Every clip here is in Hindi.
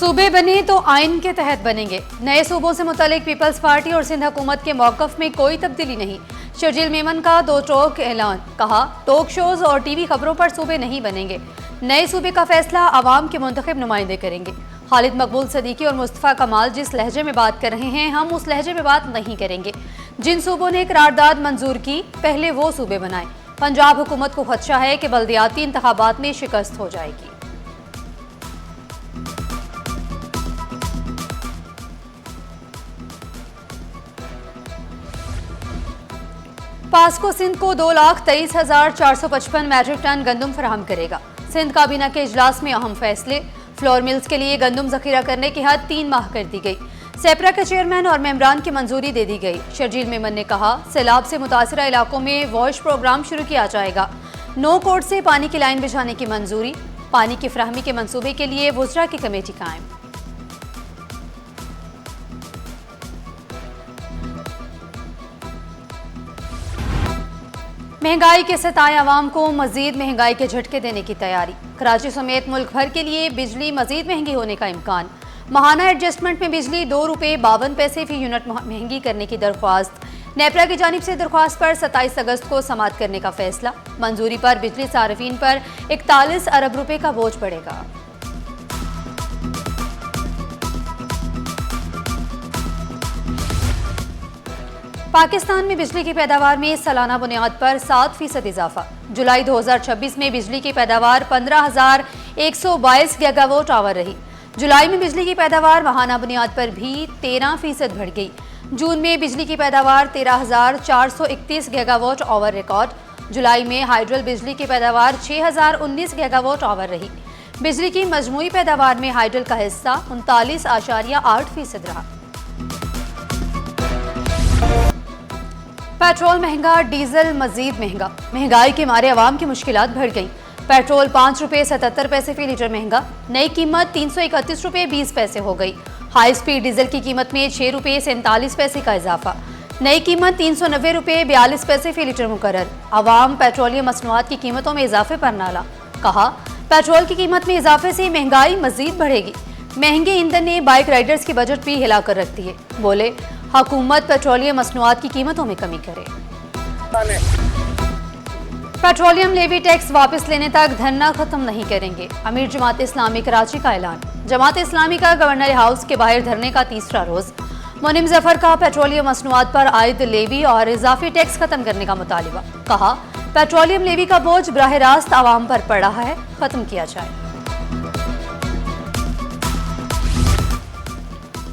सूबे बने तो आइन के तहत बनेंगे। नए सूबों से मुतालिक पीपल्स पार्टी और सिंध हुकूमत के मौकफ में कोई तब्दीली नहीं। शर्जील मेमन का दो टोक ऐलान। कहा, टॉक शोज और टीवी खबरों पर सूबे नहीं बनेंगे। नए सूबे का फैसला आवाम के मुंतखब नुमाइंदे करेंगे। खालिद मकबूल सदीकी और मुस्तफ़ा कमाल जिस लहजे में बात कर रहे हैं, हम उस लहजे में बात नहीं करेंगे। जिन सूबों ने करारदाद मंजूर की, पहले वो सूबे बनाएं। पंजाब हुकूमत को खदशा है कि बल्दियाती इंतखाबात में शिकस्त हो जाएगी। पास्को सिंध को 2,23,455 मैट्रिक टन गंदम फराहम करेगा। सिंध काबीना के इजलास में अहम फैसले। फ्लोर मिल्स के लिए गंदम जखीरा करने की हद 3 माह कर दी गई। सेपरा के चेयरमैन और मेंबरान की मंजूरी दे दी गई। शर्जील मेमन ने कहा, सैलाब से मुतासरा इलाकों में वॉश प्रोग्राम शुरू किया जाएगा। नो कोर्ट से पानी की लाइन बिछाने की मंजूरी। पानी की फ्राहमी के मंसूबे के लिए वुज़रा की कमेटी कायम। महंगाई के सताए आवाम को मजीद महंगाई के झटके देने की तैयारी। कराची समेत मुल्क भर के लिए बिजली मजीद महंगी होने का इम्कान। माहाना एडजस्टमेंट में बिजली 2 रुपये 52 पैसे फी यूनिट महंगी करने की दरख्वास्त। नेपरा की जानिब से दरख्वास्त पर 27 अगस्त को समाअत करने का फैसला। मंजूरी पर बिजली सार्फिन पर 41 अरब रुपए का बोझ पड़ेगा। पाकिस्तान में बिजली की पैदावार में सालाना बुनियाद पर 7% इजाफा। जुलाई 2026 में बिजली की पैदावार 15,122 गीगावाट आवर रही। जुलाई में बिजली की पैदावार माहाना बुनियाद पर भी 13% बढ़ गई। जून में बिजली की पैदावार 13,431 गीगावाट आवर रिकॉर्ड। जुलाई में हाइड्रल बिजली की पैदावार 6,019 गीगावाट आवर रही। बिजली की मजमूई पैदावार में हाइड्रल का हिस्सा 39.8% रहा। पेट्रोल महंगा, डीजल मजीद महंगा। महंगाई के मारे आवाम की मुश्किलात बढ़ गई। पेट्रोल 5 रुपये 77 पैसे फी लीटर महंगा। नई कीमत 331 रुपये 20 पैसे हो गई। हाई स्पीड डीजल की कीमत में 6 रुपये 47 पैसे का इजाफा। नई कीमत 390 रुपये 42 पैसे फी लीटर मुकर्रर। आवाम पेट्रोलियम मसनूआत की कीमतों में इजाफे पर नाला। कहा, पेट्रोल की कीमत में इजाफे से महंगाई मजीद बढ़ेगी। महंगे ईंधन ने बाइक राइडर्स की बजट भी हिलाकर रख दिए। बोले, हुकूमत पेट्रोलियम मसनूआत की कीमतों में कमी करे। पेट्रोलियम लेवी टैक्स वापस लेने तक धरना खत्म नहीं करेंगे। अमीर जमात इस्लामी कराची का ऐलान। जमात इस्लामी का गवर्नर हाउस के बाहर धरने का तीसरा रोज। मुनीम जफर का पेट्रोलियम मसनूआत पर आयद लेवी और इजाफी टैक्स खत्म करने का मुतालिबा। कहा, पेट्रोलियम लेवी का बोझ बराह रास्त आवाम पर पड़ रहा है, खत्म किया जाए।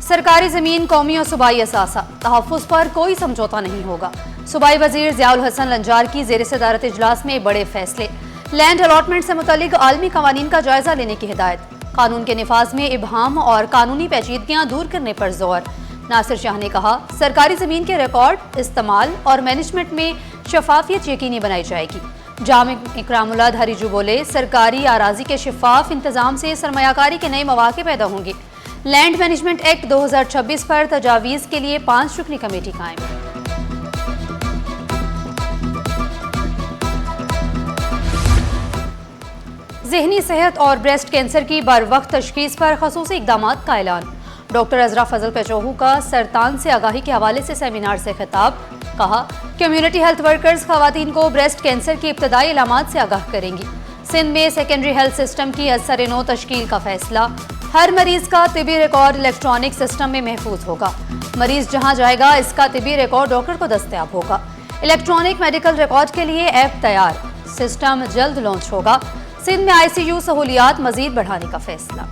सरकारी जमीन कौमी और सूबाई असासा। तहफ़्फ़ुज़ पर कोई समझौता नहीं होगा। सूबाई वजीर ज़ियाउल हसन लंजार की ज़ेर सदारत इजलास में बड़े फैसले। लैंड अलॉटमेंट से मुतालिक आलमी कवानीन का जायजा लेने की हिदायत। कानून के निफाज में इबहाम और कानूनी पेचीदगियां दूर करने पर जोर। नासिर शाह ने कहा, सरकारी जमीन के रिकॉर्ड, इस्तेमाल और मैनेजमेंट में शफाफियत यकीनी बनाई जाएगी। जाम इकरामुल्लाह धारीजू बोले, सरकारी आराजी के शफाफ इंतजाम से सरमायाकारी के नए मौके पैदा होंगे। लैंड मैनेजमेंट एक्ट 2026 पर तजावीज़ के लिए 5 रुकनी कमेटी कायम। ज़हनी सेहत और ब्रेस्ट कैंसर की बरवक्त तशखीस पर खसूसी इक़दामात का ऐलान। डॉक्टर अजरा फजल पेचोहू का सरतान से आगाही के हवाले से सेमिनार से खिताब। कहा, कम्युनिटी हेल्थ वर्कर्स खवातीन को ब्रेस्ट कैंसर की इब्तदाई अलामात से आगाह करेंगी। सिंध में सेकेंडरी हेल्थ सिस्टम की असर-ए-नौ तश्कील का फैसला। हर मरीज का तिबी रिकॉर्ड इलेक्ट्रॉनिक सिस्टम में महफूज होगा। मरीज जहां जाएगा, इसका तिबी रिकॉर्ड डॉक्टर को दस्तयाब होगा। इलेक्ट्रॉनिक मेडिकल रिकॉर्ड के लिए ऐप तैयार। सिस्टम जल्द लॉन्च होगा। सिंध में ICU सहूलियात मजीद बढ़ाने का फैसला।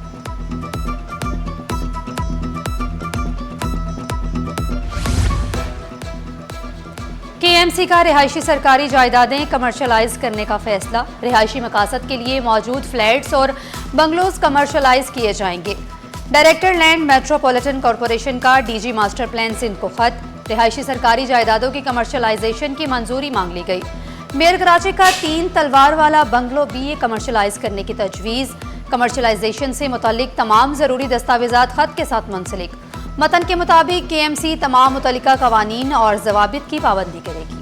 KMC का रिहायशी सरकारी जायदादें कमर्शलाइज करने का फैसला। रिहायशी मकासद के लिए मौजूद फ्लैट्स और बंगलोज कमर्शलाइज किए जाएंगे। डायरेक्टर लैंड मेट्रोपॉलिटन कॉरपोरेशन का DG मास्टर प्लान सिंध को खत। रिहायशी सरकारी जायदादों की कमर्शलाइजेशन की मंजूरी मांग ली गई। मेयर कराची का 3 तलवार वाला बंगलो BA कमर्शलाइज करने की तजवीज़। कमर्शलाइजेशन से मुतालिक तमाम ज़रूरी दस्तावेज़ात खत के साथ मुंसलिक। मतन के मुताबिक KMC तमाम मुतल्लिका कवानीन और ज़वाबित की पाबंदी करेगी।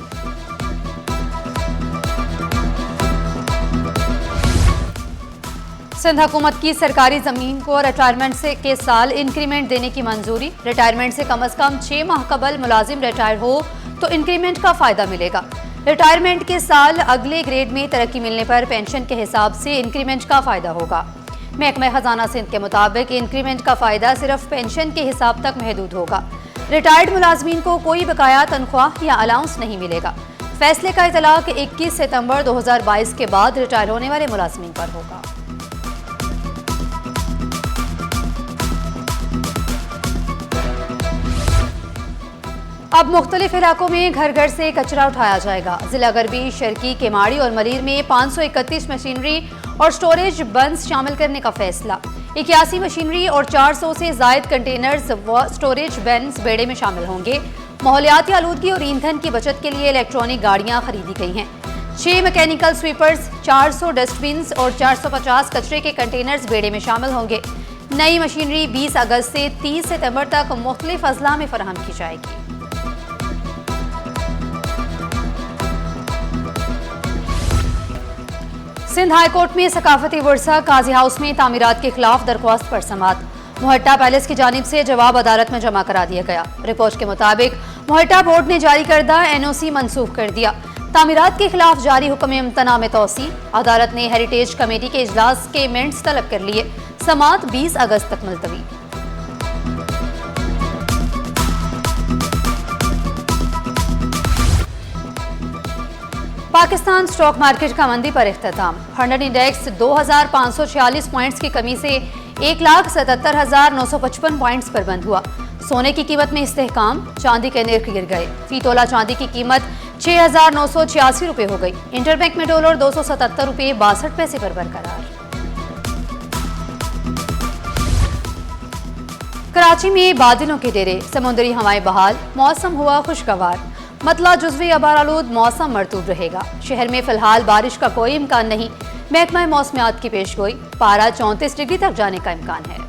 सिंध हुकूमत की सरकारी जमीन को रिटायरमेंट के साल इंक्रीमेंट देने की मंजूरी। रिटायरमेंट से कम 6 माह कबल मुलाजिम रिटायर हो तो इंक्रीमेंट का फायदा मिलेगा। रिटायरमेंट के साल अगले ग्रेड में तरक्की मिलने पर पेंशन के हिसाब से इंक्रीमेंट का फायदा होगा। महकमा खजाना सिंध के मुताबिक इंक्रीमेंट का फायदा सिर्फ पेंशन के हिसाब तक महदूद होगा। रिटायर्ड मुलाजमीन को कोई बकाया तनख्वाह या अलाउंस नहीं मिलेगा। फैसले का इतलाक 21 सितंबर 2022 के बाद रिटायर होने वाले मुलाजमीन पर होगा। अब मुख्तलिफ इलाकों में घर घर से कचरा उठाया जाएगा। जिला गरबी, शर्की, केमाड़ी और मलीर में 531 मशीनरी और स्टोरेज बंस शामिल करने का फैसला। 81 मशीनरी और 400 से जायद कंटेनर्स व स्टोरेज बंस बेड़े में शामिल होंगे। माहौलियाती आलूदगी और ईंधन की बचत के लिए इलेक्ट्रॉनिक गाड़ियां खरीदी गई हैं। 6 मैकेनिकल स्वीपर्स, 400 डस्टबिन्स और 450 कचरे के कंटेनर्स बेड़े में शामिल होंगे। नई मशीनरी 20 अगस्त से 30 सितंबर तक मुख्तलिफ अजला में फराहम की जाएगी। सिंध हाईकोर्ट में सकाफती वर्सा काजी हाउस में तामीरात के खिलाफ दरख्वास्त पर समाअत। मोहट्टा पैलेस की जानिब से जवाब अदालत में जमा करा दिया गया। रिपोर्ट के मुताबिक मोहट्टा बोर्ड ने जारी करदा NOC मनसूख कर दिया। तामीरात के खिलाफ जारी हुक्म इम्तना में तोसी। अदालत ने हेरिटेज कमेटी के इजलास के मिनट्स तलब कर लिए। समाअत 20 अगस्त तक मुलतवी। पाकिस्तान स्टॉक मार्केट का मंदी पर इख्तिताम। हंड्रेड इंडेक्स 2546 पॉइंट्स की कमी से 1,77,955 पॉइंट्स पर बंद हुआ। सोने की कीमत में इस्तेहकाम, चांदी के नर्ख गिर गए। फी तोला चांदी की कीमत 6,986 रुपये हो गई। इंटरबैंक में डॉलर 277 रुपये 62 पैसे पर बरकरार। कराची में बादलों के डेरे, समुद्री हवाएं बहाल, मौसम हुआ खुशगवार। मतला जुज़वी अबारालूद मौसम मरतूब रहेगा। शहर में फिलहाल बारिश का कोई इम्कान नहीं। महकमा मौसमियात की पेशगोई, पारा 34 डिग्री तक जाने का इम्कान है।